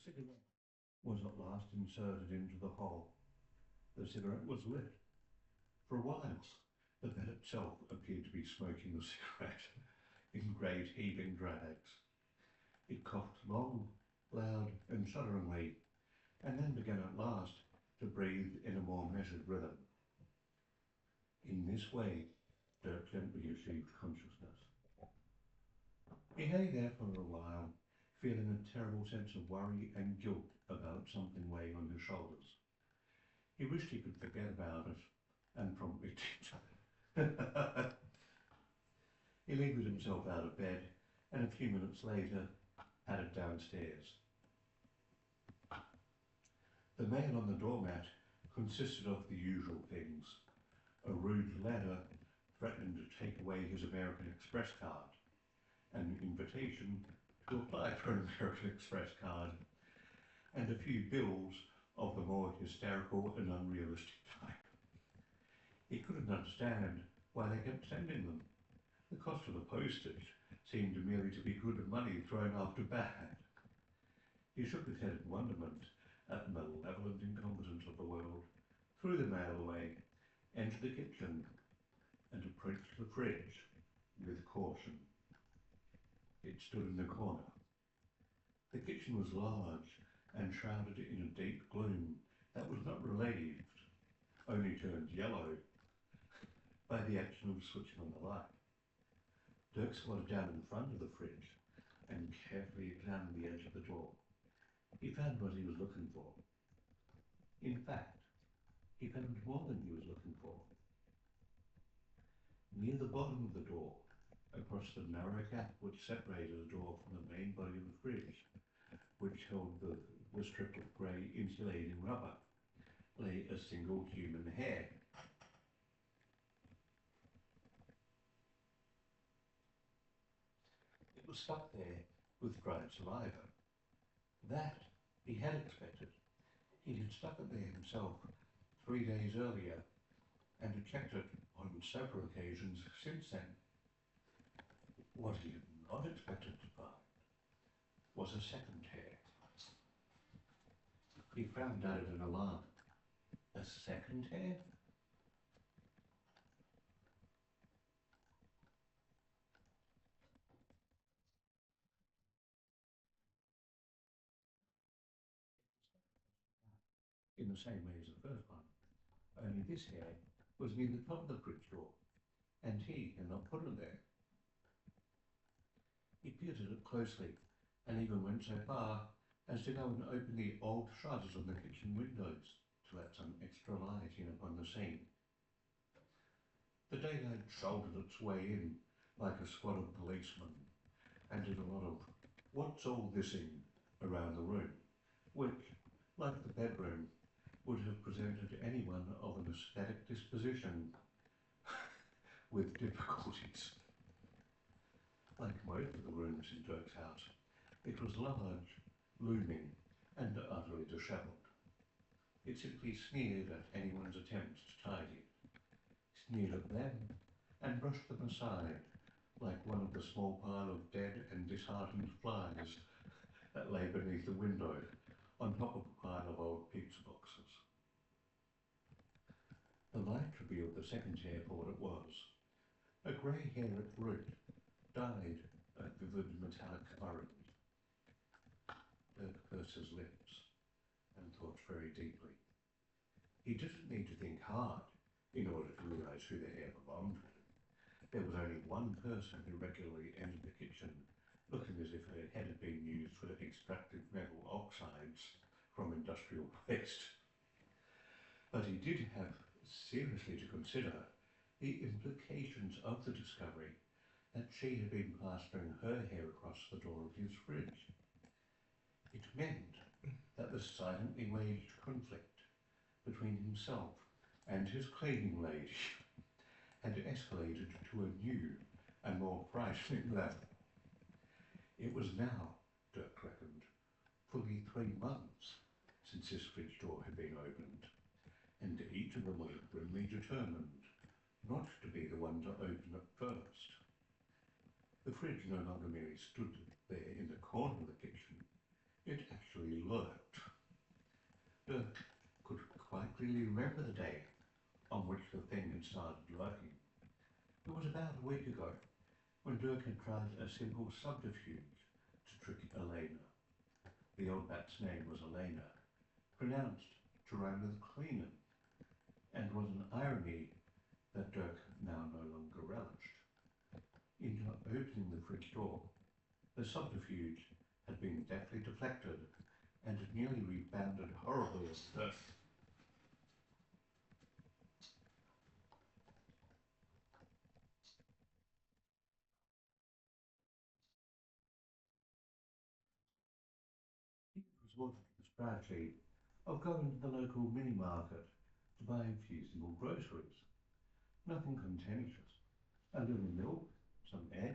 cigarette was at last inserted into the hole. The cigarette was lit. For a while, the bed itself appeared to be smoking the cigarette in great heaving drags. It coughed long, loud, and shudderingly, and then began at last to breathe in a more measured rhythm. In this way, Dirk gently achieved consciousness. He lay there for a while, feeling a terrible sense of worry and guilt about something weighing on his shoulders. He wished he could forget about it, and promptly did. He lingered himself out of bed, and a few minutes later padded downstairs. The mail on the doormat consisted of the usual things: a rude letter threatening to take away his American Express card, an invitation to apply for an American Express card, and a few bills of the more hysterical and unrealistic type. He couldn't understand why they kept sending them. The cost of the postage seemed merely to be good money thrown after bad. He shook his head in wonderment at the malevolent incompetence of the world, threw the mail away, entered the kitchen, and approached the fridge with caution. It stood in the corner. The kitchen was large and shrouded in a deep gloom that was not relieved, only turned yellow by the action of switching on the light. Dirk squatted down in front of the fridge and carefully examined the edge of the door. He found what he was looking for. In fact, he found more than he was looking for. Near the bottom of the door, across the narrow gap which separated the door from the main body of the fridge, which held the strip of grey insulating rubber, lay a single human hair. It was stuck there with dried saliva. That he had expected. He had stuck it there himself 3 days earlier, and had checked it on several occasions since then. What he had not expected to find was a second hair. He frowned at it in alarm. A second hair? In the same way as the first one, only this hair was near the top of the fridge door, and he had not put it there. He peered at it closely, and even went so far as to go and open the old shutters of the kitchen windows to let some extra light in upon the scene. The daylight shouldered its way in like a squad of policemen, and did a lot of "what's all thising" around the room, which, like the bedroom, would have presented anyone of an aesthetic disposition with difficulties. Like most of the rooms in Dirk's house, it was large, looming, and utterly dishevelled. It simply sneered at anyone's attempts to tidy it, sneered at them, and brushed them aside like one of the small pile of dead and disheartened flies that lay beneath the window on top of a pile of old pizza boxes. The light revealed the second hair for what it was: a grey-haired root, dyed a vivid metallic orange. Dirk pursed his lips and thought very deeply. He didn't need to think hard in order to realise who the hair belonged to. There was only one person who regularly entered the kitchen looking as if her head had been used for extracting metal oxides from industrial waste. But he did have seriously to consider the implications of the discovery that she had been plastering her hair across the door of his fridge. It meant that the silently waged conflict between himself and his cleaning lady had escalated to a new and more frightening level. It was now, Dirk reckoned, fully 3 months since his fridge door had been opened, and each of them was grimly determined not to be the one to open it first. The fridge no longer merely stood there in the corner of the kitchen, It actually worked. Dirk could quite clearly remember the day on which the thing had started working. It was about a week ago when Dirk had tried a simple subterfuge to trick Elena. The old bat's name was Elena, pronounced to rhyme with cleaner, and was an irony that Dirk now no longer relished. In opening the fridge door, the subterfuge had been deftly deflected and had nearly rebounded horribly at Dirk. He resorted to the strategy of going to the local mini market to buy a few simple groceries. Nothing contentious. A little milk, some eggs,